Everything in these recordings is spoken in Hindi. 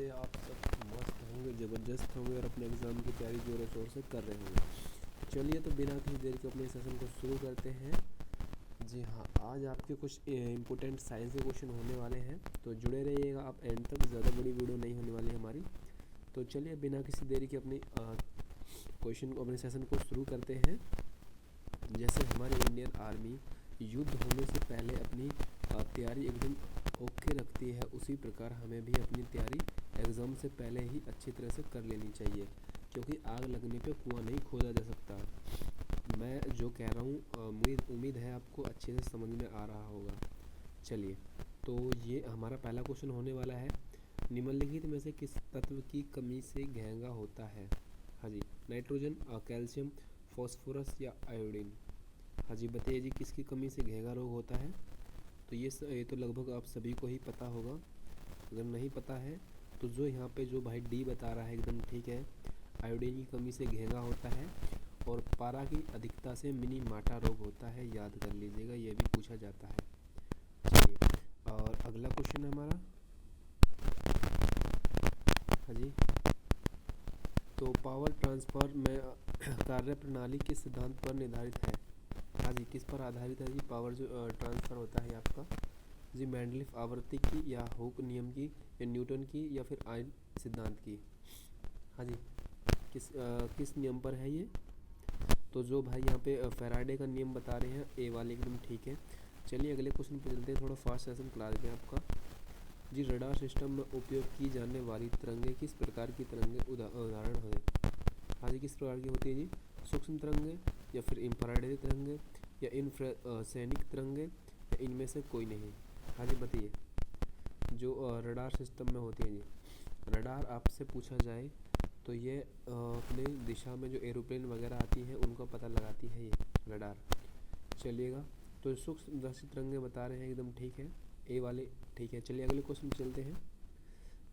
से आप सब मस्त होंगे, ज़बरदस्त होंगे और अपने एग्ज़ाम की तैयारी ज़ोरों शोर से कर रहे होंगे। चलिए तो बिना किसी देर के अपने सेशन को शुरू करते हैं। जी हाँ, आज आपके कुछ इम्पोर्टेंट साइंस के क्वेश्चन होने वाले हैं, तो जुड़े रहिएगा आप एंड तक। ज़्यादा बड़ी वीडियो नहीं होने वाली हमारी। तो चलिए बिना किसी देरी के अपने सेशन को शुरू करते हैं। जैसे हमारी इंडियन आर्मी युद्ध होने से पहले अपनी तैयारी एकदम ओके रखती है, उसी प्रकार हमें भी अपनी तैयारी एग्ज़ाम से पहले ही अच्छी तरह से कर लेनी चाहिए, क्योंकि आग लगने पे कुआं नहीं खोदा जा सकता। मैं जो कह रहा हूँ उम्मीद है आपको अच्छे से समझ में आ रहा होगा। चलिए, तो ये हमारा पहला क्वेश्चन होने वाला है। निम्नलिखित में से किस तत्व की कमी से घेंगा होता है? हाँ जी, नाइट्रोजन, कैल्शियम, फॉस्फोरस या आयोडीन? हाँ जी, बताइए जी, किसकी कमी से घेंगा रोग होता है? तो ये तो लगभग आप सभी को ही पता होगा। अगर नहीं पता है तो जो यहाँ पे जो भाई डी बता रहा है एकदम ठीक है। आयोडीन की कमी से घेंगा होता है और पारा की अधिकता से मिनी माटा रोग होता है, याद कर लीजिएगा, ये भी पूछा जाता है। चलिए, और अगला क्वेश्चन है हमारा। हाँ जी, तो पावर ट्रांसफर में कार्य प्रणाली किस सिद्धांत पर निर्धारित है? हाँ जी, किस पर आधारित है जी पावर जो ट्रांसफ़र होता है आपका? जी, मैंडलिफ आवृत्ति की या हुक नियम की या न्यूटन की या फिर आइन सिद्धांत की? हाँ जी, किस नियम पर है ये? तो जो भाई यहाँ पे फैराडे का नियम बता रहे हैं, ए वाले एकदम ठीक है। चलिए अगले क्वेश्चन पर चलते हैं, थोड़ा फास्ट सेशन करा देते हैं आपका। जी, रडार सिस्टम में उपयोग की जाने वाली तरंगे किस प्रकार की तरंगे उदाहरण है? हाँ जी, किस प्रकार की होती है जी? सूक्ष्म तरंगे या फिर इंफ्रारेड तरंगे या इंफ्रासैनिक तरंगे या इनमें से कोई नहीं? हाँ जी, बताइए। जो रडार सिस्टम में होती है जी, रडार आपसे पूछा जाए तो ये अपने दिशा में जो एरोप्लेन वगैरह आती हैं उनका पता लगाती है ये रडार। चलिएगा, तो सूक्ष्मदर्शी तरंगे बता रहे हैं एकदम ठीक है, ए वाले ठीक है। चलिए अगले क्वेश्चन चलते हैं।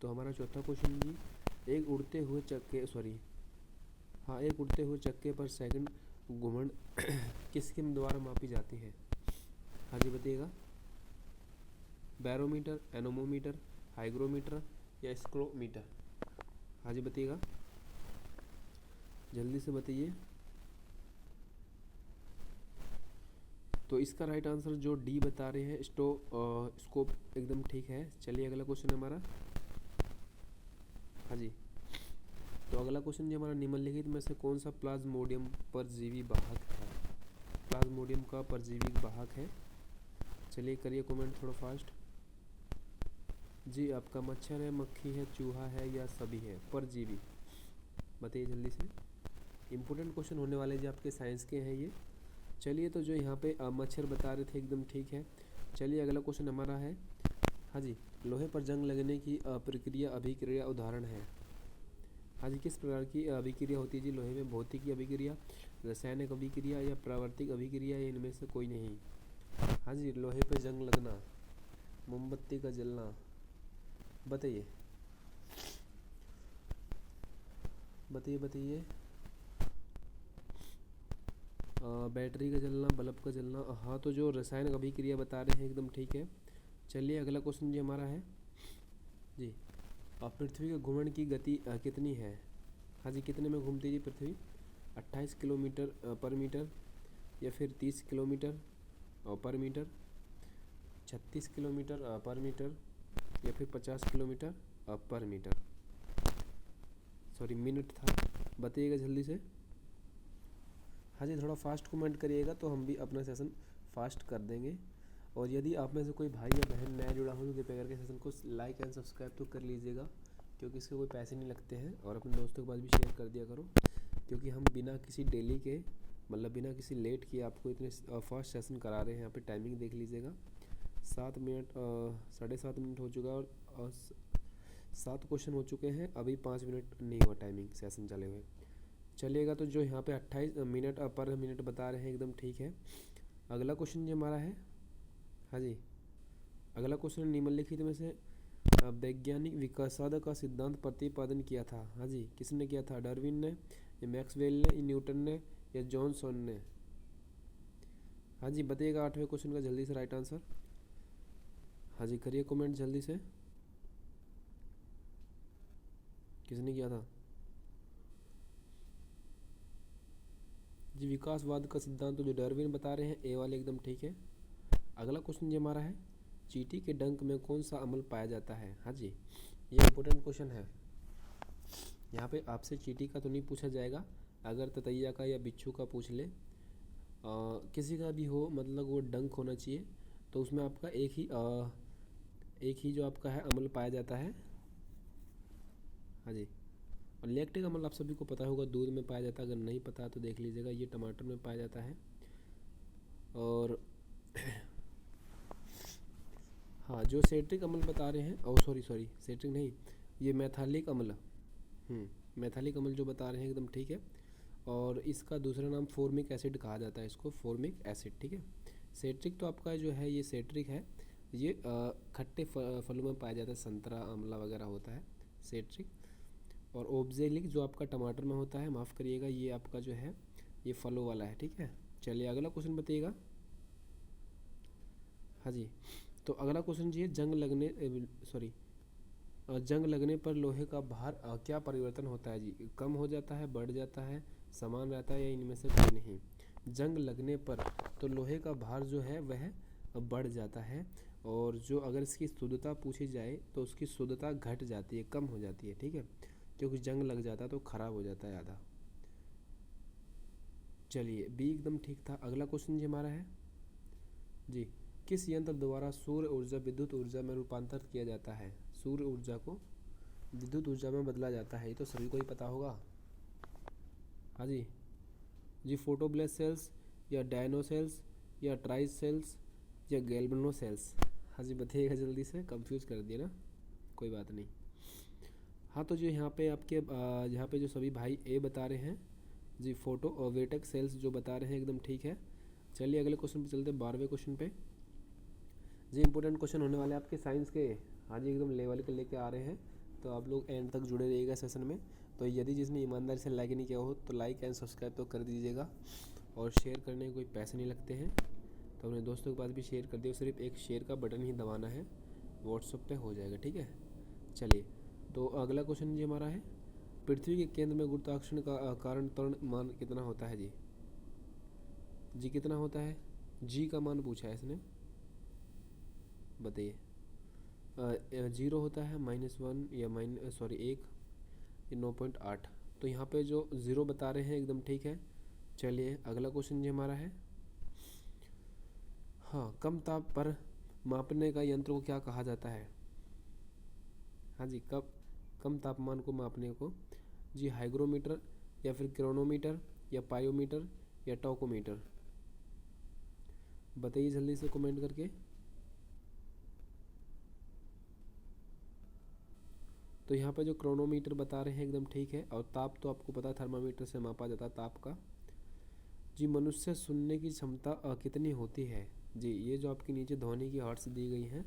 तो हमारा चौथा क्वेश्चन जी, एक उड़ते हुए चक्के पर सेकंड घूमन किसके द्वारा मापी जाती है? हाँ जी, बताइएगा। बैरोमीटर, एनोमोमीटर, हाइग्रोमीटर या स्क्रोमीटर? हाँ जी, बताइएगा, जल्दी से बताइए। तो इसका राइट आंसर जो डी बता रहे हैं, स्कोप एकदम ठीक है। चलिए अगला क्वेश्चन हमारा। हाँ जी, तो अगला क्वेश्चन जी हमारा, निम्नलिखित में से कौन सा प्लाज्मोडियम परजीवी वाहक है? प्लाज्मोडियम का परजीवी वाहक है। चलिए करिए कमेंट थोड़ा फास्ट। जी, आपका मच्छर है, मक्खी है, चूहा है या सभी है? परजीवी, बताइए जल्दी से। इम्पोर्टेंट क्वेश्चन होने वाले जी, आपके साइंस के हैं ये। चलिए, तो जो यहाँ पे मच्छर बता रहे थे एकदम ठीक है। चलिए अगला क्वेश्चन हमारा है। हाँ जी, लोहे पर जंग लगने की प्रक्रिया अभिक्रिया उदाहरण है? हाँ जी, किस प्रकार की अभिक्रिया होती है जी लोहे में? भौतिकी अभिक्रिया, रासायनिक अभिक्रिया या प्राकृतिक अभिक्रिया या इनमें से कोई नहीं? हाँ जी, लोहे पे जंग लगना, मोमबत्ती का जलना, बताइए बताइए बताइए। बैटरी का जलना, बल्ब का जलना। हाँ, तो जो रासायनिक अभिक्रिया बता रहे हैं एकदम ठीक है। चलिए अगला क्वेश्चन जी हमारा है जी, पृथ्वी के घूमने की गति कितनी है? हाँ जी, कितने में घूमती है जी पृथ्वी? 28 किलोमीटर पर मीटर या फिर 30 किलोमीटर पर मीटर, 36 किलोमीटर पर मीटर या फिर 50 किलोमीटर पर मीटर? सॉरी, मिनट था, बताइएगा जल्दी से। हाँ जी, थोड़ा फास्ट कमेंट करिएगा तो हम भी अपना सेशन फास्ट कर देंगे। और यदि आप में से कोई भाई या बहन नया जुड़ा हो तो कृपया करके सेशन को लाइक एंड सब्सक्राइब तो कर लीजिएगा, क्योंकि इसके कोई पैसे नहीं लगते हैं। और अपने दोस्तों के पास भी शेयर कर दिया करो, क्योंकि हम बिना किसी डेली के, मतलब बिना किसी लेट के आपको इतने फास्ट सेशन करा रहे हैं। यहाँ पे टाइमिंग देख लीजिएगा, 7 मिनट 7.5 मिनट हो चुका है और 7 क्वेश्चन हो चुके हैं, अभी 5 मिनट नहीं हुआ टाइमिंग सेशन चले हुए। चलिएगा, तो जो यहाँ पे 28 मिनट पर मिनट बता रहे हैं एकदम ठीक है। अगला क्वेश्चन जो हमारा है, हाँ जी, अगला क्वेश्चन निम्नलिखित में से वैज्ञानिक विकासाद का सिद्धांत प्रतिपादन किया था? हाँ जी, किसने किया था? डार्विन ने या मैक्सवेल ने या न्यूटन ने या जॉनसन ने? हाँ जी, बताइएगा 8वें क्वेश्चन का जल्दी से राइट आंसर। हाँ जी, करिए कमेंट जल्दी से। किसने किया था? जी विकासवाद का सिद्धांत तो जो डार्विन बता रहे हैं, ए वाले एकदम ठीक है। अगला क्वेश्चन जी हमारा है, चींटी के डंक में कौन सा अम्ल पाया जाता है? हाँ जी, ये इंपॉर्टेंट क्वेश्चन है। यहाँ पे आपसे चींटी का तो नहीं पूछा जाएगा, अगर ततैया का या बिच्छू का पूछ ले, किसी का भी हो, मतलब वो डंक होना चाहिए, तो उसमें आपका एक ही जो आपका है अम्ल पाया जाता है। हाँ जी, और लैक्टिक अम्ल आप सभी को पता होगा, दूध में पाया जाता है, अगर नहीं पता तो देख लीजिएगा, ये टमाटर में पाया जाता है। और हाँ, जो सेट्रिक अम्ल बता रहे हैं, सॉरी सेट्रिक नहीं, ये मैथालिक अम्ल, मैथालिक अम्ल जो बता रहे हैं एकदम ठीक है। और इसका दूसरा नाम फॉर्मिक एसिड कहा जाता है, इसको फॉर्मिक एसिड, ठीक है। सेट्रिक तो आपका जो है ये सेट्रिक है, ये खट्टे फलों में पाया जाता है, संतरा आंवला वगैरह होता है सेट्रिक। और ओब्जेलिक जो आपका टमाटर में होता है, माफ़ करिएगा, ये आपका जो है ये फलों वाला है, ठीक है। चलिए अगला क्वेश्चन बताइएगा। हाँ जी, तो अगला क्वेश्चन जी है, जंग लगने पर लोहे का भार क्या परिवर्तन होता है जी? कम हो जाता है, बढ़ जाता है, समान रहता है, या इनमें से कोई नहीं? जंग लगने पर तो लोहे का भार जो है वह बढ़ जाता है, और जो अगर इसकी शुद्धता पूछी जाए तो उसकी शुद्धता घट जाती है, कम हो जाती है, ठीक है, क्योंकि जंग लग जाता है तो ख़राब हो जाता है आधा। चलिए बी एकदम ठीक था। अगला क्वेश्चन जी हमारा है जी, किस यंत्र द्वारा सूर्य ऊर्जा विद्युत ऊर्जा में रूपांतरित किया जाता है? सूर्य ऊर्जा को विद्युत ऊर्जा में बदला जाता है, ये तो सभी को ही पता होगा। हाँ जी, फोटोब्लेस्ट सेल्स, या डायनो सेल्स, या ट्राइस सेल्स, या गैल्वेनो सेल्स? हाँ जी बताइएगा जल्दी से, कंफ्यूज कर दिए ना, कोई बात नहीं। हाँ तो जो यहाँ पे आपके यहाँ पे जो सभी भाई ए बता रहे हैं जी, फोटो और वेटेक सेल्स जो बता रहे हैं एकदम ठीक है। चलिए अगले क्वेश्चन पे चलते हैं, 12वें क्वेश्चन पे जी। इंपॉर्टेंट क्वेश्चन होने वाले आपके साइंस के, हाँ जी एकदम लेवल के लेके आ रहे हैं, तो आप लोग एंड तक जुड़े रहिएगा सेशन में। तो यदि जिसने ईमानदारी से लाइक नहीं किया हो तो लाइक एंड सब्सक्राइब तो कर दीजिएगा, और शेयर करने के कोई पैसे नहीं लगते हैं, तो अपने दोस्तों के पास भी शेयर कर दिए, सिर्फ एक शेयर का बटन ही दबाना है, व्हाट्सएप पे हो जाएगा, ठीक है। चलिए तो अगला क्वेश्चन जी हमारा है, पृथ्वी के केंद्र में गुरुत्वाकर्षण का कारण त्वरण मान कितना होता है जी? जी कितना होता है? जी का मान पूछा है इसने, बताइए। 0 होता है, -1, या एक, या 9.8। तो यहाँ पे जो 0 बता रहे हैं एकदम ठीक है। चलिए अगला क्वेश्चन जी हमारा है, हाँ, कम ताप पर मापने का यंत्र को क्या कहा जाता है? हाँ जी, कम तापमान को मापने को जी, हाइग्रोमीटर, या फिर क्रोनोमीटर, या पायोमीटर, या टोकोमीटर? बताइए जल्दी से कमेंट करके। तो यहाँ पे जो क्रोनोमीटर बता रहे हैं एकदम ठीक है, और ताप तो आपको पता है थर्मामीटर से मापा जाता है ताप का। जी मनुष्य सुनने की क्षमता कितनी होती है? जी ये जो आपके नीचे ध्वनि की हर्ट्स दी गई हैं,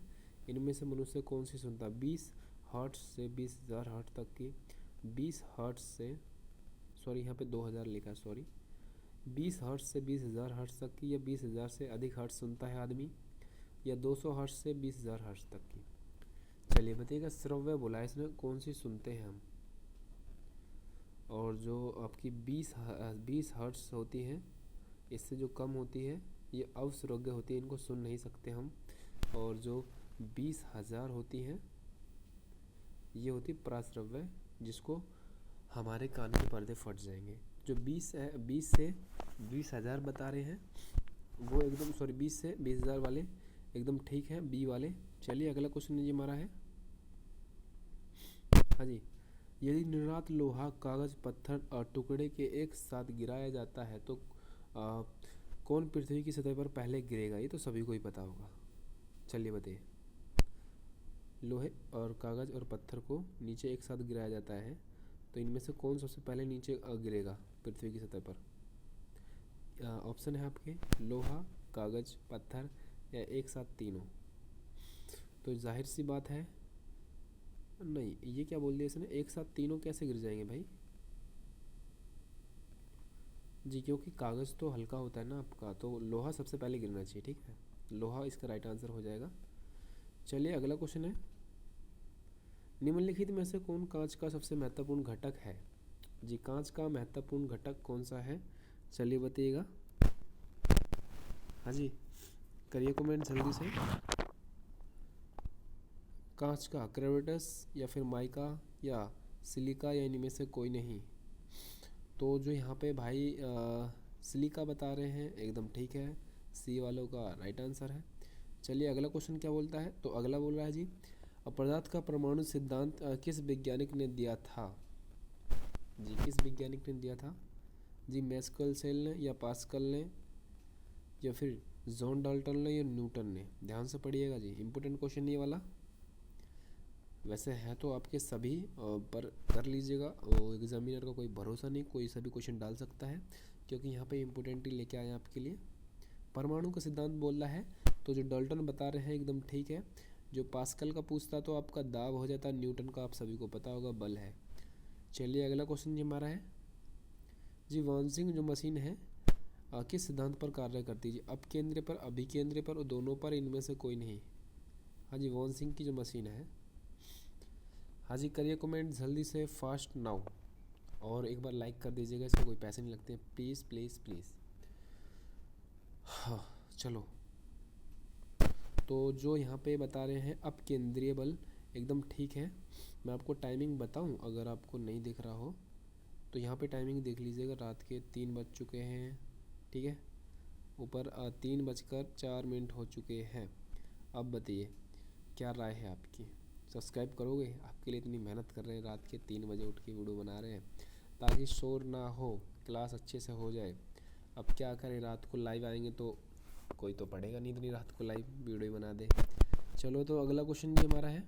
इनमें से मनुष्य कौन सी सुनता है? 20 हर्ट्स से 20,000 हर्ट्स तक की, 20 हर्ट्स से, सॉरी यहाँ पे 2000 लिखा है, सॉरी, 20 हर्ट्स से 20,000 हर्ट्स तक की, या 20,000 से अधिक हर्ट्स सुनता है आदमी, या 200 हर्ट्स से 20,000 हर्ट्स तक की? चलिए बताइएगा, श्रव्य बोला है इसने, कौन सी सुनते हैं हम? और जो आपकी 20 हर्ट्स होती हैं, इससे जो कम होती है ये अवश्रव्य होती है, इनको सुन नहीं सकते हम। और जो 20,000 होती हैं ये होती प्राश्रव्य, जिसको हमारे कान के पर्दे फट जाएंगे। जो 20 से 20,000 बता रहे हैं वो एकदम, सॉरी 20 से 20,000 वाले एकदम ठीक है, बी वाले। चलिए अगला क्वेश्चन ये हमारा है, हाँ जी, यदि निर्वात लोहा, कागज, पत्थर और टुकड़े के एक साथ गिराया जाता है तो कौन पृथ्वी की सतह पर पहले गिरेगा? ये तो सभी को ही पता होगा। चलिए बताइए, लोहे और कागज और पत्थर को नीचे एक साथ गिराया जाता है, तो इनमें से कौन सबसे पहले नीचे गिरेगा पृथ्वी की सतह पर? ऑप्शन है आपके, लोहा, कागज, पत्थर, या एक साथ तीनों? तो जाहिर सी बात है, नहीं, ये क्या बोल दिया इसने, एक साथ तीनों कैसे गिर जाएंगे भाई? जी क्योंकि कागज़ तो हल्का होता है ना आपका, तो लोहा सबसे पहले गिरना चाहिए, ठीक है, लोहा इसका राइट आंसर हो जाएगा। चलिए अगला क्वेश्चन है निम्नलिखित में से कौन कांच का सबसे महत्वपूर्ण घटक है? जी, कांच का महत्वपूर्ण घटक कौन सा है? चलिए बताइएगा। हाँ जी, करिए कमेंट जल्दी से। कांच का क्रेविटस या फिर माइका या सिलिका या इनमें से कोई नहीं। तो जो यहाँ पे भाई सिलिका बता रहे हैं, एकदम ठीक है, सी वालों का राइट आंसर है। चलिए अगला क्वेश्चन क्या बोलता है, तो अगला बोल रहा है जी, पदार्थ का परमाणु सिद्धांत किस वैज्ञानिक ने दिया था? जी, किस वैज्ञानिक ने दिया था? जी, मैक्सवेल सेल ने या पास्कल ने या फिर जॉन डाल्टन ने या न्यूटन ने? ध्यान से पढ़िएगा जी, इंपॉर्टेंट क्वेश्चन ये वाला। वैसे है तो आपके सभी पर कर लीजिएगा, और एग्जामिनर का कोई भरोसा नहीं, कोई सभी क्वेश्चन डाल सकता है, क्योंकि यहाँ पे इम्पोर्टेंट ही लेके आए हैं आपके लिए। परमाणु का सिद्धांत बोल रहा है, तो जो डाल्टन बता रहे हैं एकदम ठीक है। जो पास्कल का पूछता तो आपका दाब हो जाता, न्यूटन का आप सभी को पता होगा बल है। चलिए अगला क्वेश्चन जी हमारा है जी, वांसिंग जो मशीन है किस सिद्धांत पर कार्य करती है? जी, अपकेंद्र पर, अभिकेंद्र पर और दोनों पर, इनमें से कोई नहीं। हाँ जी, वांसिंग की जो मशीन है। हाँ जी, करिए कमेंट जल्दी से, फास्ट नाउ, और एक बार लाइक कर दीजिएगा, इसमें कोई पैसे नहीं लगते, प्लीज़ प्लीज़ प्लीज़। हाँ चलो, तो जो यहाँ पे बता रहे हैं अपकेंद्रीय बल, एकदम ठीक है। मैं आपको टाइमिंग बताऊँ अगर आपको नहीं दिख रहा हो तो, यहाँ पे टाइमिंग देख लीजिएगा, रात के 3 बज चुके हैं, ठीक है, ऊपर 3:04 हो चुके हैं। अब बताइए क्या राय है आपकी? सब्सक्राइब करोगे? आपके लिए इतनी मेहनत कर रहे हैं, रात के 3 बजे उठ के वीडियो बना रहे हैं ताकि शोर ना हो, क्लास अच्छे से हो जाए। अब क्या करें, रात को लाइव आएंगे तो कोई तो पढ़ेगा नहीं, इतनी रात को लाइव वीडियो बना दे। चलो तो अगला क्वेश्चन भी हमारा है।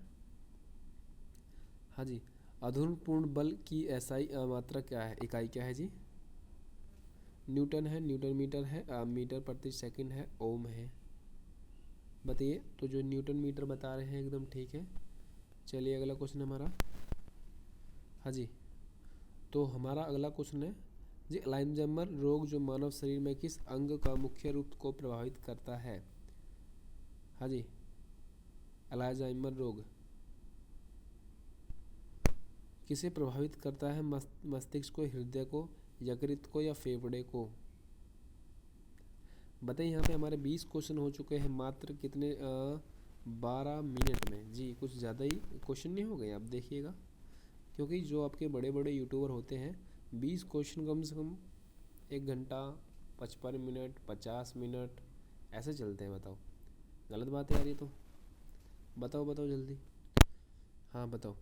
हाँ जी, आधुनिक पूर्ण बल की एसआई मात्रा क्या है, इकाई क्या है जी? न्यूटन है, न्यूटन मीटर है, मीटर प्रति सेकंड है, ओम है। बताइए, तो जो न्यूटन मीटर बता रहे हैं एकदम ठीक है। चलिए अगला क्वेश्चन हमारा। हाँ जी, तो हमारा अगला क्वेश्चन है जी, अल्जाइमर रोग जो मानव शरीर में किस अंग का मुख्य रूप को प्रभावित करता है? हाँ जी, अल्जाइमर रोग किसे प्रभावित करता है? मस्तिष्क को, हृदय को, यकृत को या फेफड़े को? बताइए। यहाँ पे हमारे 20 क्वेश्चन हो चुके हैं मात्र कितने 12 मिनट में जी। कुछ ज़्यादा ही क्वेश्चन नहीं हो गए, आप देखिएगा, क्योंकि जो आपके बड़े बड़े यूट्यूबर होते हैं 20 क्वेश्चन कम से कम 1 घंटा 55 मिनट 50 मिनट ऐसे चलते हैं। बताओ, गलत बात है यार ये तो। बताओ बताओ जल्दी, हाँ बताओ।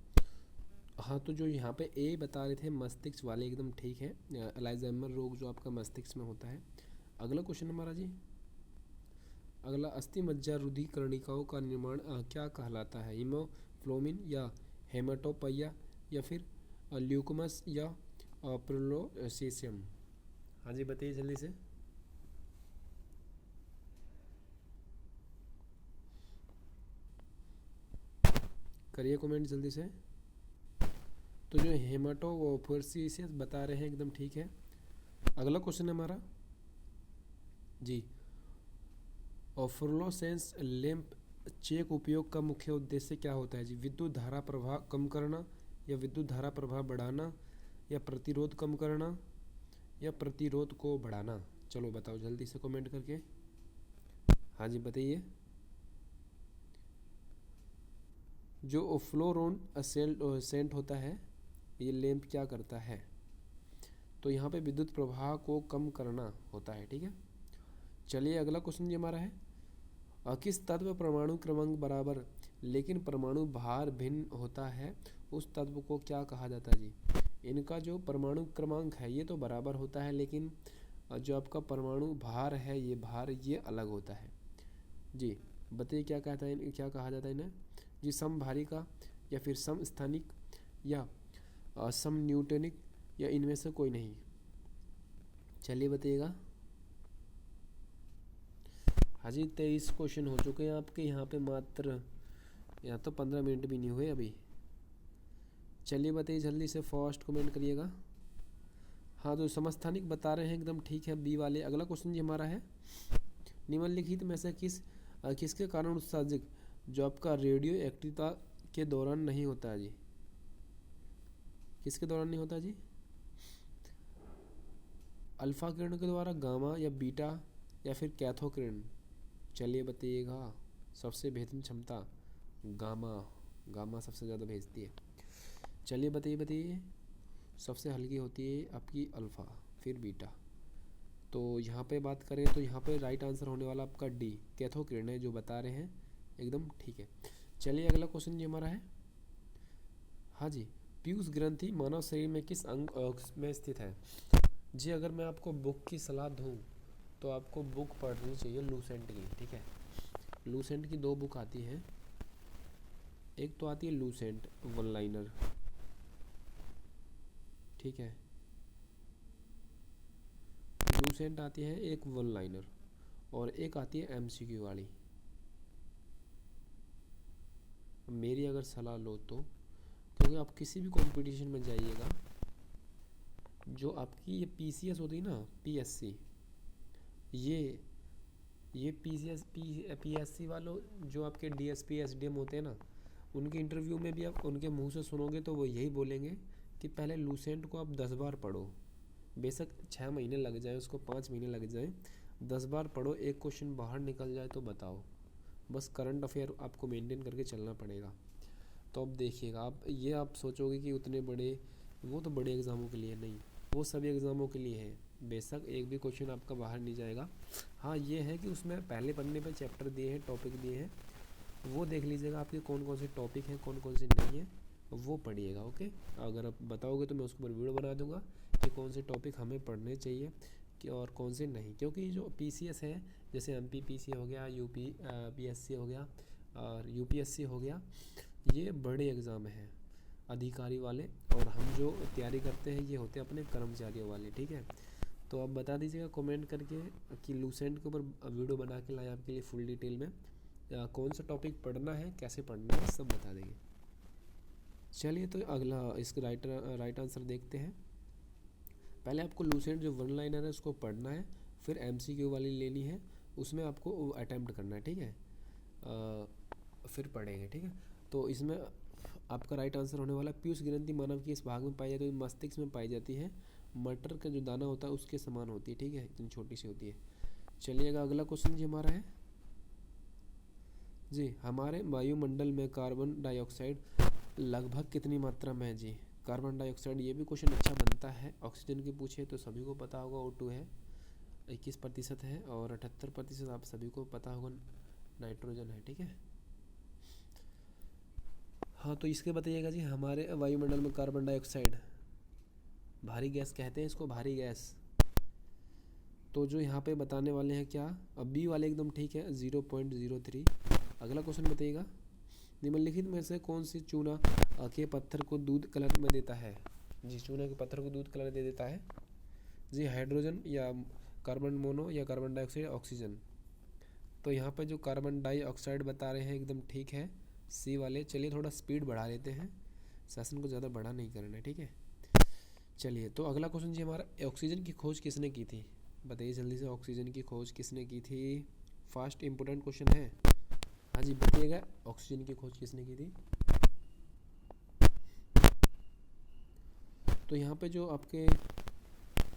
हाँ, तो जो यहाँ पे ए बता रहे थे मस्तिष्क वाले, एकदम ठीक है, अल्जाइमर रोग जो आपका मस्तिष्क में होता है। अगला क्वेश्चन हमारा जी, अगला, अस्थि मज्जा रुधि कर्णिकाओं का निर्माण क्या कहलाता है? हीमोफ्लोबिन या हेमाटोपाइया या फिर ल्यूकोमस या प्रोलोसेसियम? हाँ जी बताइए जल्दी से। करिए कमेंट जल्दी से। तो जो हेमाटोफोर्सिस बता रहे हैं एकदम ठीक है। अगला क्वेश्चन है हमारा जी, फ्लोरोसेंस लैंप चेक उपयोग का मुख्य उद्देश्य क्या होता है जी? विद्युत धारा प्रवाह कम करना या विद्युत धारा प्रवाह बढ़ाना या प्रतिरोध कम करना या प्रतिरोध को बढ़ाना? चलो बताओ जल्दी से कमेंट करके। हाँ जी बताइए। जो फ्लोरोन सेंट होता है, ये लैंप क्या करता है? तो यहाँ पे विद्युत प्रवाह को कम करना होता है, ठीक है। चलिए अगला क्वेश्चन ये हमारा है, किस तत्व परमाणु क्रमांक बराबर लेकिन परमाणु भार भिन्न होता है, उस तत्व को क्या कहा जाता है जी? इनका जो परमाणु क्रमांक है ये तो बराबर होता है, लेकिन जो आपका परमाणु भार है, ये भार ये अलग होता है जी। बताइए क्या कहता है, क्या कहा जाता है इन्हें जी? समभारी का या फिर समस्थानिक या सम न्यूटनिक या इनमें से कोई नहीं? चलिए बताइएगा। हाँ जी, 23 क्वेश्चन हो चुके हैं आपके यहाँ पे, मात्र यहाँ तो 15 मिनट भी नहीं हुए अभी। चलिए बताइए जल्दी से, फास्ट कमेंट करिएगा। हाँ, तो समस्थानिक बता रहे हैं एकदम ठीक है, बी वाले। अगला क्वेश्चन जी हमारा है, निम्नलिखित में से किसके कारण उत्सर्जक जो आपका रेडियो एक्टिवता के दौरान नहीं होता है जी? किसके दौरान नहीं होता जी? अल्फा किरण के द्वारा, गामा या बीटा, या फिर कैथो किरण? चलिए बताइएगा। सबसे बेहतरीन क्षमता गामा, गामा सबसे ज़्यादा भेजती है। चलिए बताइए बताइए। सबसे हल्की होती है आपकी अल्फ़ा, फिर बीटा। तो यहाँ पे बात करें तो यहाँ पे राइट आंसर होने वाला आपका डी, कैथो किरण है, जो बता रहे हैं एकदम ठीक है। चलिए अगला क्वेश्चन जी हमारा है, हाँ जी, पीयूष ग्रंथि मानव शरीर में किस अंग में स्थित है? जी अगर मैं आपको बुक की सलाह दूँ तो आपको बुक पढ़नी चाहिए लूसेंट की, ठीक है। लूसेंट की 2 बुक आती हैं, एक तो आती है लूसेंट वन लाइनर, ठीक है, लूसेंट आती है एक वन लाइनर, और एक आती है एमसीक्यू वाली। मेरी अगर सलाह लो तो, क्योंकि आप किसी भी कंपटीशन में जाइएगा, जो आपकी ये पीसीएस होती है ना, पीएससी, ये पीएससी वालों, जो आपके डीएसपी एसडीएम होते हैं ना, उनके इंटरव्यू में भी आप उनके मुंह से सुनोगे तो वो यही बोलेंगे कि पहले लूसेंट को आप 10 बार पढ़ो, बेशक 6 महीने लग जाए, उसको 5 महीने लग जाए, 10 बार पढ़ो, एक क्वेश्चन बाहर निकल जाए तो बताओ। बस करंट अफेयर आपको मेंटेन करके चलना पड़ेगा। तो अब देखिएगा, आप सोचोगे कि उतने बड़े, वो तो बड़े एग्ज़ामों के लिए नहीं, वो सभी एग्ज़ामों के लिए है, बेशक एक भी क्वेश्चन आपका बाहर नहीं जाएगा। हाँ ये है कि उसमें पहले पन्ने पे चैप्टर दिए हैं, टॉपिक दिए हैं, वो देख लीजिएगा आपके कौन कौन से टॉपिक हैं, कौन कौन से नहीं है, वो पढ़िएगा। ओके, अगर आप बताओगे तो मैं उसके ऊपर वीडियो बना दूंगा कि कौन से टॉपिक हमें पढ़ने चाहिए कि और कौन से नहीं, क्योंकि जो पीसीएस है, जैसे एमपीपीसी हो गया, यूपी पीएससी हो गया और यूपीएससी हो गया, ये बड़े एग्ज़ाम हैं अधिकारी वाले, और हम जो तैयारी करते हैं ये होते हैं अपने कर्मचारियों वाले, ठीक है। तो आप बता दीजिएगा कमेंट करके कि लूसेंट के ऊपर वीडियो बना के लाए आपके लिए फुल डिटेल में, कौन सा टॉपिक पढ़ना है, कैसे पढ़ना है, सब बता देंगे। चलिए तो अगला इसका राइट आंसर देखते हैं। पहले आपको लूसेंट जो वन लाइनर है उसको पढ़ना है, फिर एमसीक्यू वाली लेनी है, उसमें आपको अटैम्प्ट करना है, ठीक है, फिर पढ़ेंगे, ठीक है। तो इसमें आपका राइट आंसर होने वाला पीयूष ग्रंथि मानव की इस भाग में पाई जाती है, मस्तिष्क में पाई जाती है, मटर का जो दाना होता है उसके समान होती है, ठीक है, इतनी छोटी सी होती है। चलिएगा अगला क्वेश्चन जी हमारा है, जी हमारे वायुमंडल में कार्बन डाइऑक्साइड लगभग कितनी मात्रा में है जी? कार्बन डाइऑक्साइड, ये भी क्वेश्चन अच्छा बनता है, ऑक्सीजन की पूछे तो सभी को पता होगा O2 है 21% है, और 78% आप सभी को पता होगा नाइट्रोजन है, ठीक है। हाँ तो इसके बताइएगा जी, हमारे वायुमंडल में कार्बन डाइऑक्साइड, भारी गैस कहते हैं इसको, भारी गैस। तो जो यहाँ पे बताने वाले हैं क्या, अब बी वाले एकदम ठीक है 0.03। अगला क्वेश्चन बताइएगा, निम्नलिखित में से कौन सी चूना के पत्थर को दूध कलर में देता है? जी चूना के पत्थर को दूध कलर दे देता है जी, हाइड्रोजन या कार्बन मोनो या कार्बन डाइऑक्साइड ऑक्सीजन? तो यहाँ पर जो कार्बन डाइऑक्साइड बता रहे हैं एकदम ठीक है, सी वाले। चलिए थोड़ा स्पीड बढ़ा लेते हैं, सेशन को ज़्यादा बड़ा नहीं करना है, ठीक है। चलिए तो अगला क्वेश्चन जी हमारा, ऑक्सीजन की खोज किसने की थी? बताइए जल्दी से, ऑक्सीजन की खोज किसने की थी? फास्ट इंपॉर्टेंट क्वेश्चन है, हाँ जी बताइएगा, ऑक्सीजन की खोज किसने की थी? तो यहाँ पे जो आपके,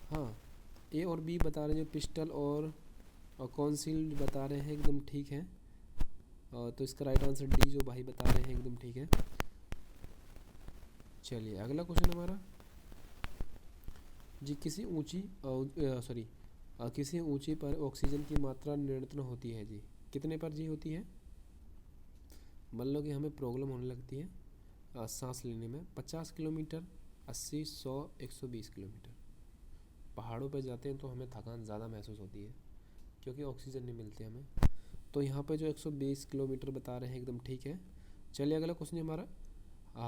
हाँ ए और बी बता रहे हैं, जो पिस्टल और कॉन्सील्ड बता रहे हैं एकदम ठीक है, तो इसका राइट आंसर डी जो भाई बता रहे हैं एकदम ठीक है। चलिए अगला क्वेश्चन हमारा जी, किसी ऊंची पर ऑक्सीजन की मात्रा न्यूनतम होती है जी, कितने पर जी होती है? मान लो कि हमें प्रॉब्लम होने लगती है सांस लेने में, 50 किलोमीटर, 80, 100, 120 किलोमीटर। पहाड़ों पर जाते हैं तो हमें थकान ज़्यादा महसूस होती है क्योंकि ऑक्सीजन नहीं मिलती हमें। तो यहाँ पे जो 120 किलोमीटर बता रहे हैं एकदम ठीक है। चलिए अगला क्वेश्चन हमारा,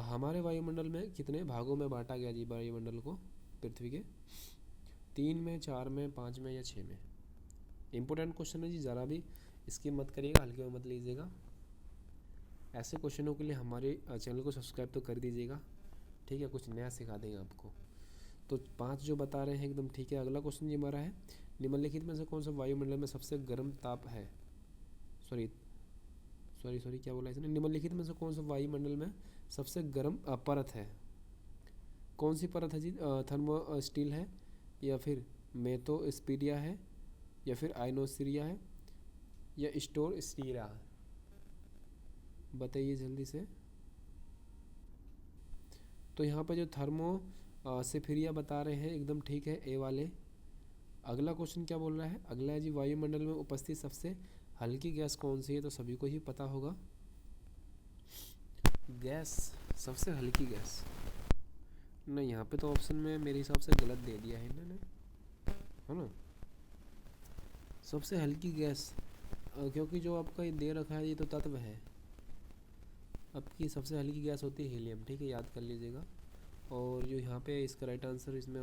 हमारे वायुमंडल में कितने भागों में बांटा गया जी वायुमंडल को पृथ्वी के? 3 में, 4 में, 5 में या 6 में? इंपॉर्टेंट क्वेश्चन है जी, ज़रा भी इसकी मत करिएगा, हल्के में मत लीजिएगा। ऐसे क्वेश्चनों के लिए हमारे चैनल को सब्सक्राइब तो कर दीजिएगा, ठीक है, कुछ नया सिखा देंगे आपको। तो 5 जो बता रहे हैं एकदम ठीक है। अगला क्वेश्चन ये हमारा है, निम्नलिखित में से कौन सा वायुमंडल में सबसे गर्म ताप है? सॉरी क्या बोला इसने, निम्नलिखित में से कौन सा वायुमंडल में सबसे गर्म परत है? कौन सी परत है जी? थर्मो स्टील है, या फिर मेसोस्फीरिया है, या फिर आइनोस्फीरिया है, या स्ट्रोस्फीरिया है? बताइए जल्दी से। तो यहाँ पे जो थर्मो सेफिरिया बता रहे हैं एकदम ठीक है, ए वाले। अगला क्वेश्चन क्या बोल रहा है? अगला है जी, वायुमंडल में उपस्थित सबसे हल्की गैस कौन सी है? तो सभी को ही पता होगा, गैस, सबसे हल्की गैस। नहीं, यहाँ पे तो ऑप्शन में मेरे हिसाब से गलत दे दिया है इन्होंने, है ना। सबसे हल्की गैस, क्योंकि जो आपका ये दे रखा है ये तो तत्व है। आपकी सबसे हल्की गैस होती है हीलियम, ठीक है, याद कर लीजिएगा। और जो यहाँ पे इसका राइट आंसर इसमें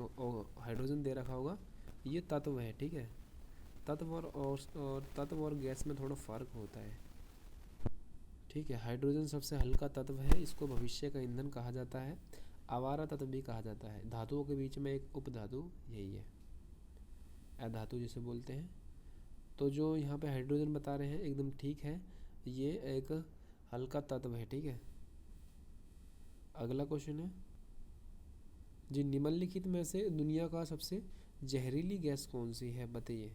हाइड्रोजन दे रखा होगा, ये तत्व है, ठीक है। तत्व और तत्व और गैस में थोड़ा फ़र्क होता है, ठीक है। हाइड्रोजन सबसे हल्का तत्व है, इसको भविष्य का ईंधन कहा जाता है, आवारा तत्व भी कहा जाता है। धातुओं के बीच में एक उपधातु यही है, अधातु जिसे बोलते हैं। तो जो यहाँ पे हाइड्रोजन बता रहे हैं एकदम ठीक है, ये एक हल्का तत्व है, ठीक है। अगला क्वेश्चन है जी, निम्नलिखित में से दुनिया का सबसे जहरीली गैस कौन सी है? बताइए।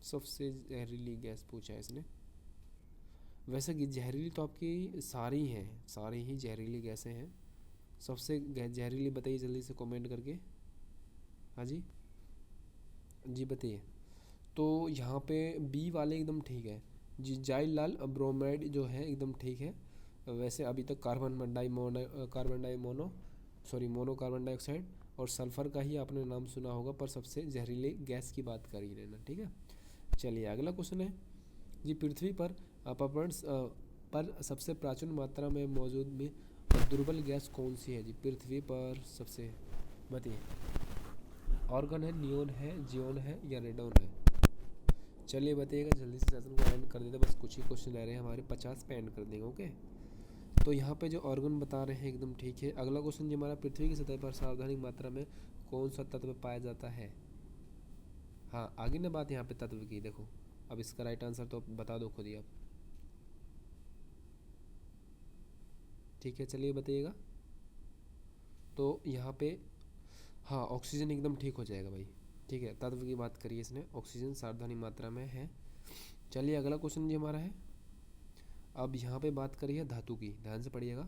सबसे जहरीली गैस पूछा है इसने। वैसे कि जहरीली तो आपकी सारी हैं, सारी ही जहरीली गैसें हैं। सबसे जहरीली बताइए जल्दी से कमेंट करके। हाँ जी, जी बताइए। तो यहाँ पे बी वाले एकदम ठीक है जी, जाइलाल ब्रोमाइड जो है एकदम ठीक है। वैसे अभी तक मोनो कार्बन डाइऑक्साइड और सल्फर का ही आपने नाम सुना होगा, पर सबसे जहरीले गैस की बात करी रहना, ठीक है। चलिए अगला क्वेश्चन है जी, पृथ्वी पर अपभ्रंश पर सबसे प्राचीन मात्रा में मौजूद में दुर्बल गैस कौन सी है जी? पृथ्वी पर सबसे, बताइए। ऑर्गन है, नियोन है, जियोन है, या रेडॉन है? चलिए बताइएगा जल्दी से, सेशन को एंड कर देते, बस कुछ ही क्वेश्चन रह रहे हैं हमारे, 50 पे एंड कर देंगे, ओके। तो यहाँ पे जो ऑर्गन बता रहे हैं एकदम ठीक है। अगला क्वेश्चन जो हमारा, पृथ्वी की सतह पर सार्वधानिक मात्रा में कौन सा तत्व पाया जाता है? हाँ, आगे ना बात यहाँ पे तत्व की, देखो अब इसका राइट आंसर तो बता दो खुद ही आप, ठीक है। चलिए बताइएगा। तो यहाँ पे हाँ, ऑक्सीजन एकदम ठीक हो जाएगा भाई, ठीक है। तत्व की बात करिए इसने, ऑक्सीजन सार्वधानिक मात्रा में है। चलिए अगला क्वेश्चन जी हमारा है, अब यहाँ पे बात करिए धातु की, ध्यान से पढ़िएगा।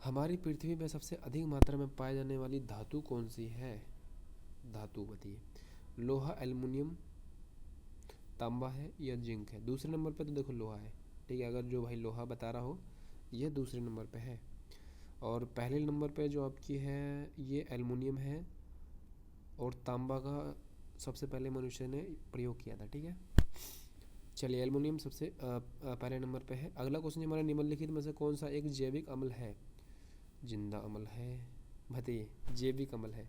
हमारी पृथ्वी में सबसे अधिक मात्रा में पाई जाने वाली धातु कौन सी है? धातु बताइए। लोहा, एल्युमिनियम, तांबा है, या जिंक है? दूसरे नंबर पे तो देखो लोहा है, ठीक है। अगर जो भाई लोहा बता रहा हो, ये दूसरे नंबर पे है। और पहले नंबर पे जो आपकी है ये एल्युमिनियम है, और तांबा का सबसे पहले मनुष्य ने प्रयोग किया था, ठीक है। चलिए एल्युमिनियम सबसे पहले नंबर पे है। अगला क्वेश्चन हमारा, निम्नलिखित में से कौन सा एक जैविक अम्ल है? जिंदा अम्ल है, बताइए। जैविक अम्ल है,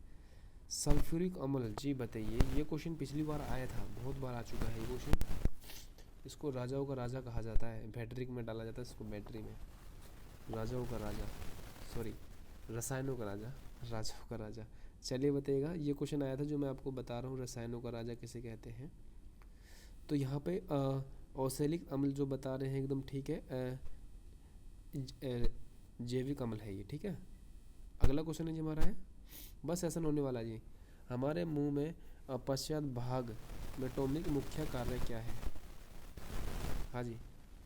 सल्फ्यूरिक अम्ल, जी बताइए। ये क्वेश्चन पिछली बार आया था, बहुत बार आ चुका है ये क्वेश्चन। इसको राजाओं का राजा कहा जाता है, बैटरी में डाला जाता है इसको, बैटरी में। राजाओं का राजा, सॉरी, रसायनों का राजा, राजाओं का राजा। चलिए बताइएगा, ये क्वेश्चन आया था जो मैं आपको बता रहा हूँ, रसायनों का राजा किसे कहते हैं। तो यहाँ पे औसैलिक अम्ल जो बता रहे हैं एकदम ठीक है, जैविक अम्ल है ये, ठीक है। अगला क्वेश्चन है जी हमारा है, बस ऐसा होने वाला जी, हमारे मुंह में पश्चात भाग मेटोमिक मुख्य कार्य क्या है? हाँ जी,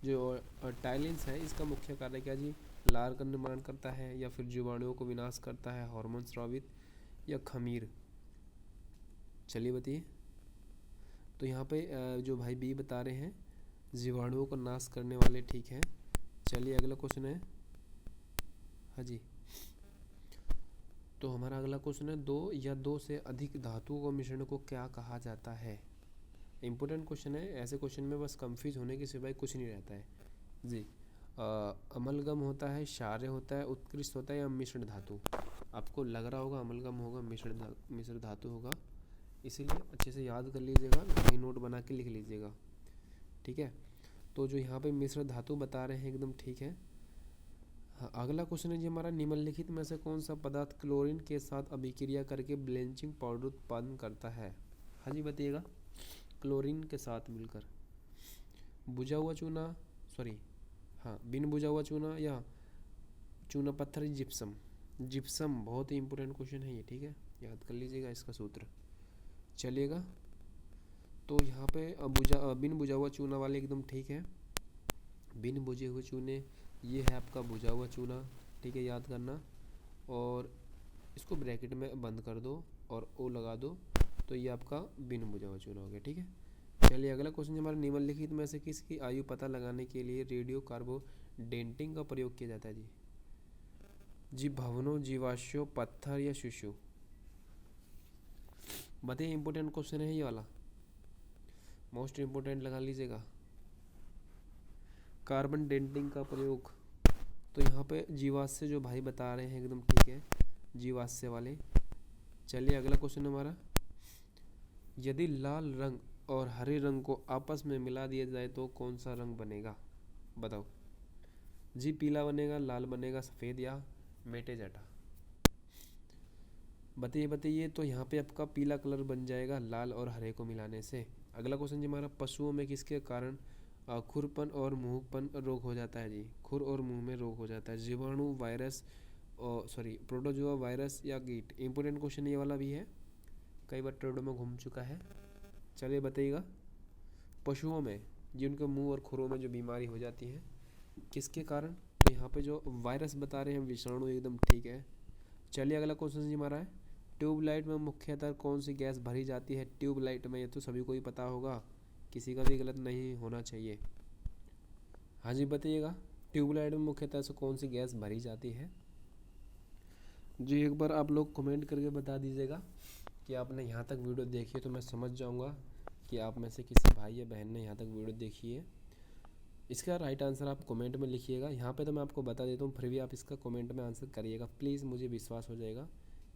जो टाइलिन्स है इसका मुख्य कार्य क्या जी? लार का निर्माण करता है, या फिर जीवाणुओं को विनाश करता है, हार्मोन स्रावित, या खमीर? चलिए बताइए। तो यहाँ पे जो भाई बी बता रहे हैं जीवाणुओं को नाश करने वाले, ठीक है। चलिए अगला क्वेश्चन है, हाँ जी। तो हमारा अगला क्वेश्चन है, दो या दो से अधिक धातुओं को मिश्रण को क्या कहा जाता है? इम्पोर्टेंट क्वेश्चन है, ऐसे क्वेश्चन में बस कंफ्यूज होने के सिवाय कुछ नहीं रहता है जी। अमलगम होता है, क्षार्य होता है, उत्कृष्ट होता है, या मिश्र धातु? आपको लग रहा होगा अमलगम होगा, मिश्र धातु होगा, इसीलिए अच्छे से याद कर लीजिएगा, कहीं नोट बना के लिख लीजिएगा, ठीक है। तो जो यहाँ पे मिश्र धातु बता रहे हैं एकदम ठीक है। हाँ, अगला क्वेश्चन है जी हमारा, निम्नलिखित में से कौन सा पदार्थ क्लोरीन के साथ अभिक्रिया करके ब्लीचिंग पाउडर उत्पादन करता है? हाँ जी बताइएगा। क्लोरीन के साथ मिलकर बुझा हुआ चूना, सॉरी हाँ, बिन बुझा हुआ चूना, या चूना पत्थर, जिप्सम? जिप्सम, बहुत ही इंपॉर्टेंट क्वेश्चन है ये, ठीक है, याद कर लीजिएगा इसका सूत्र। चलिएगा, तो यहाँ पे बिन बुझा हुआ चूना वाले एकदम ठीक है। बिन बुझे हुए चूने, ये है आपका बुझा हुआ चूना, ठीक है, याद करना। और इसको ब्रैकेट में बंद कर दो और ओ लगा दो, तो ये आपका बिन बुझा हुआ चूना हो गया, ठीक है। चलिए अगला क्वेश्चन हमारा, निम्नलिखित में से किसकी आयु पता लगाने के लिए रेडियो कार्बोडेंटिंग का प्रयोग किया जाता है जी? जी भवनों, जीवाश्यों, पत्थर या शिशु? बताइए, इंपॉर्टेंट क्वेश्चन है ये वाला, मोस्ट इंपॉर्टेंट लगा लीजिएगा। कार्बन डेंटिंग का प्रयोग, तो यहाँ पे जीवाश्य जो भाई बता रहे हैं एकदम ठीक है, जीवाश्य वाले। चलिए अगला क्वेश्चन हमारा, यदि लाल रंग और हरे रंग को आपस में मिला दिया जाए तो कौन सा रंग बनेगा? बताओ जी, पीला बनेगा, लाल बनेगा, सफ़ेद या मेटेजाटा? बताइए बताइए। तो यहाँ पे आपका पीला कलर बन जाएगा लाल और हरे को मिलाने से। अगला क्वेश्चन जी हमारा, पशुओं में किसके कारण खुरपन और मुंहपन रोग हो जाता है जी? खुर और मुंह में रोग हो जाता है, जीवाणु, वायरस, प्रोटोजोआ, वायरस या कीट? इंपॉर्टेंट क्वेश्चन ये वाला भी है, कई बार ट्रेडों में घूम चुका है। चलिए बताइएगा, पशुओं में जिनके मुंह और खुरों में जो बीमारी हो जाती है, किसके कारण? तो यहाँ पे जो वायरस बता रहे हैं, विषाणु, एकदम ठीक है। चलिए अगला क्वेश्चन जी हमारा है, ट्यूबलाइट में मुख्यतः कौन सी गैस भरी जाती है? ट्यूबलाइट में, ये तो सभी को ही पता होगा, किसी का भी गलत नहीं होना चाहिए। हाँ जी बताइएगा, ट्यूबलाइट में मुख्यतः से कौन सी गैस भरी जाती है जी? एक बार आप लोग कमेंट करके बता दीजिएगा कि आपने यहाँ तक वीडियो देखी है, तो मैं समझ जाऊँगा कि आप में से किसी भाई या बहन ने यहाँ तक वीडियो देखी है। इसका राइट आंसर आप कमेंट में लिखिएगा। यहाँ पे तो मैं आपको बता देता हूँ, फिर भी आप इसका कमेंट में आंसर करिएगा प्लीज़, मुझे विश्वास हो जाएगा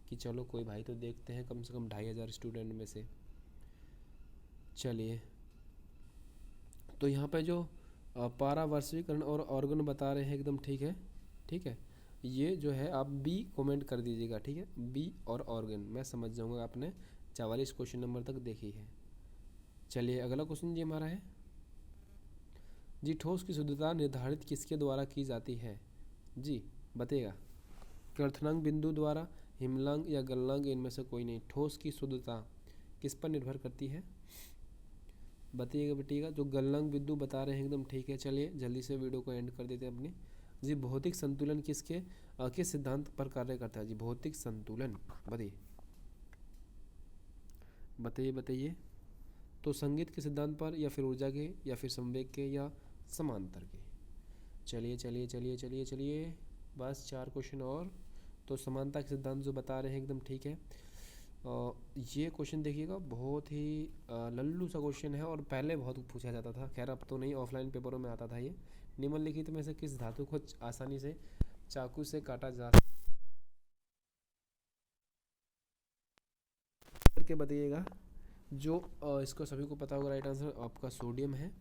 कि चलो कोई भाई तो देखते हैं, कम से कम 2500 स्टूडेंट में से। चलिए, तो यहाँ पे जो पारावर्षीकरण और ऑर्गन बता रहे हैं एकदम ठीक है, ठीक है। ये जो है आप बी कमेंट कर दीजिएगा, ठीक है, बी और ऑर्गन, मैं समझ जाऊँगा आपने 44 क्वेश्चन नंबर तक देखी है। चलिए अगला क्वेश्चन जी हमारा है जी, ठोस की शुद्धता निर्धारित किसके द्वारा की जाती है जी? बताइएगा, क्वथनांक बिंदु द्वारा, हिमलांक या गलनांक, इनमें से कोई नहीं। ठोस की शुद्धता किस पर निर्भर करती है? बताइएगा बेटिएगा। जो गलनांक बिंदु बता रहे हैं एकदम ठीक है। चलिए जल्दी से वीडियो को एंड कर देते हैं अपनी जी। भौतिक संतुलन किसके किस सिद्धांत पर कार्य करता है जी? भौतिक संतुलन, बताइए बताइए बताइए। तो संगीत के सिद्धांत पर, या फिर ऊर्जा के, या फिर संवेग के, या समांतर के? चलिए चलिए चलिए चलिए चलिए, बस 4 क्वेश्चन और। तो समानता के सिद्धांत जो बता रहे हैं एकदम ठीक है। ये क्वेश्चन देखिएगा, बहुत ही लल्लू सा क्वेश्चन है और पहले बहुत पूछा जाता था, खैर अब तो नहीं, ऑफलाइन पेपरों में आता था ये। निम्नलिखित में से किस धातु को आसानी से चाकू से काटा जा करके बताइएगा। जो इसको सभी को पता होगा, राइट आंसर आपका सोडियम है।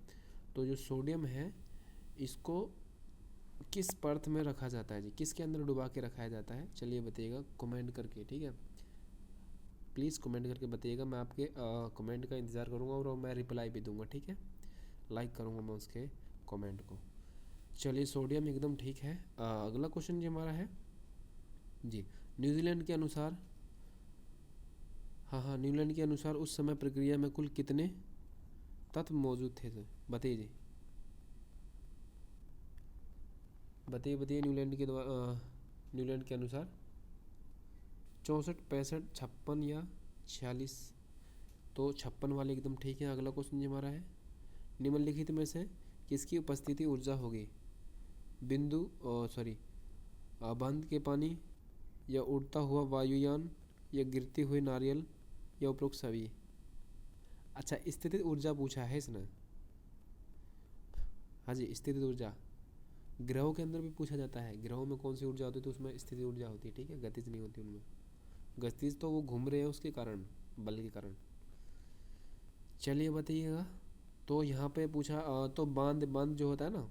तो जो सोडियम है, इसको किस पर्थ में रखा जाता है जी? किसके अंदर डुबा के रखाया जाता है? चलिए बताइएगा कमेंट करके, ठीक है, प्लीज़ कमेंट करके बताइएगा। मैं आपके कमेंट का इंतज़ार करूँगा और मैं रिप्लाई भी दूंगा, ठीक है, लाइक करूँगा मैं उसके कमेंट को। चलिए सोडियम एकदम ठीक है। अगला क्वेश्चन जी हमारा है जी, न्यूजीलैंड के अनुसार, हाँ न्यूजीलैंड के अनुसार उस समय प्रक्रिया में कुल कितने तत्व मौजूद थे? बताइए जी, बताइए बताइए। न्यूजीलैंड के अनुसार 64, 65, 56 या 46? तो 56 वाले एकदम ठीक है। अगला क्वेश्चन जी हमारा है, निम्नलिखित में से किसकी उपस्थिति ऊर्जा होगी? बिंदु बंद के पानी, या उड़ता हुआ वायुयान, या गिरती हुई नारियल, या उपरोक्त सभी? अच्छा, स्थितिज ऊर्जा पूछा है इसने। हाँ जी, स्थितिज ऊर्जा ग्रहों के अंदर भी पूछा जाता है। ग्रहों में कौन सी ऊर्जा होती है? तो उसमें स्थितिज ऊर्जा होती है, ठीक है, गतिज नहीं होती उनमें। गतिज तो वो घूम रहे हैं उसके कारण, बल के कारण। चलिए बताइएगा। तो यहाँ पे पूछा तो बांध बांध जो होता है ना,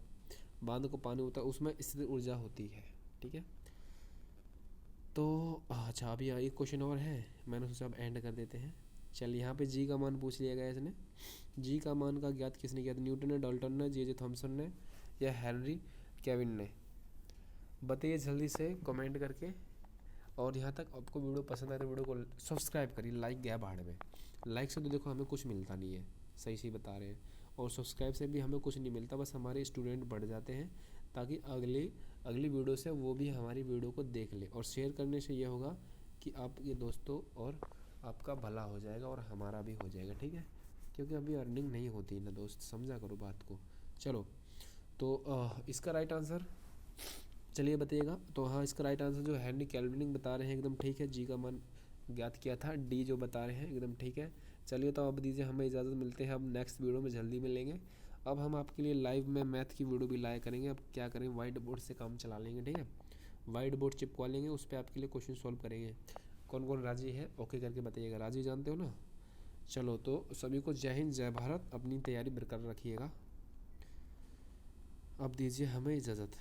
बांध को पानी होता है, उसमें स्थितिज ऊर्जा होती है, ठीक है। तो अच्छा, अभी एक क्वेश्चन और है, मैंने सोचा अब एंड कर देते हैं। चलिए यहाँ पे जी का मान पूछ लिया गया इसने। जी का मान का ज्ञात किसने किया था? न्यूटन ने, डाल्टन ने, जे थॉमसन ने, या हेनरी केविन ने? बताइए जल्दी से कमेंट करके। और यहाँ तक आपको वीडियो पसंद आए तो वीडियो को सब्सक्राइब करिए, लाइक गया भाड़ में। लाइक से तो देखो हमें कुछ मिलता नहीं है, सही सही बता रहे हैं। और सब्सक्राइब से भी हमें कुछ नहीं मिलता, बस हमारे स्टूडेंट बढ़ जाते हैं, ताकि अगली अगली वीडियो से वो भी हमारी वीडियो को देख ले। और शेयर करने से ये होगा कि आपके दोस्तों और आपका भला हो जाएगा और हमारा भी हो जाएगा, ठीक है। क्योंकि अभी अर्निंग नहीं होती ना दोस्त, समझा करो बात को। चलो, तो इसका राइट आंसर चलिए बताइएगा। तो हाँ, इसका राइट आंसर जो हेनरी कैल्विन बता रहे हैं एकदम ठीक है। जी का मान ज्ञात किया था, डी जो बता रहे हैं एकदम ठीक है। चलिए, तो अब दीजिए हमें इजाज़त, मिलते हैं अब नेक्स्ट वीडियो में, जल्दी मिलेंगे। अब हम आपके लिए लाइव में मैथ की वीडियो भी लाया करेंगे। अब क्या करें, वाइट बोर्ड से काम चला लेंगे, ठीक है। वाइट बोर्ड चिपकवा लेंगे, उस पर आपके लिए क्वेश्चन सॉल्व करेंगे। कौन कौन राजी है ओके करके बताइएगा। राजी जानते हो ना। चलो, तो सभी को जय हिंद जय भारत, अपनी तैयारी बरकरार रखिएगा। अब दीजिए हमें इजाज़त।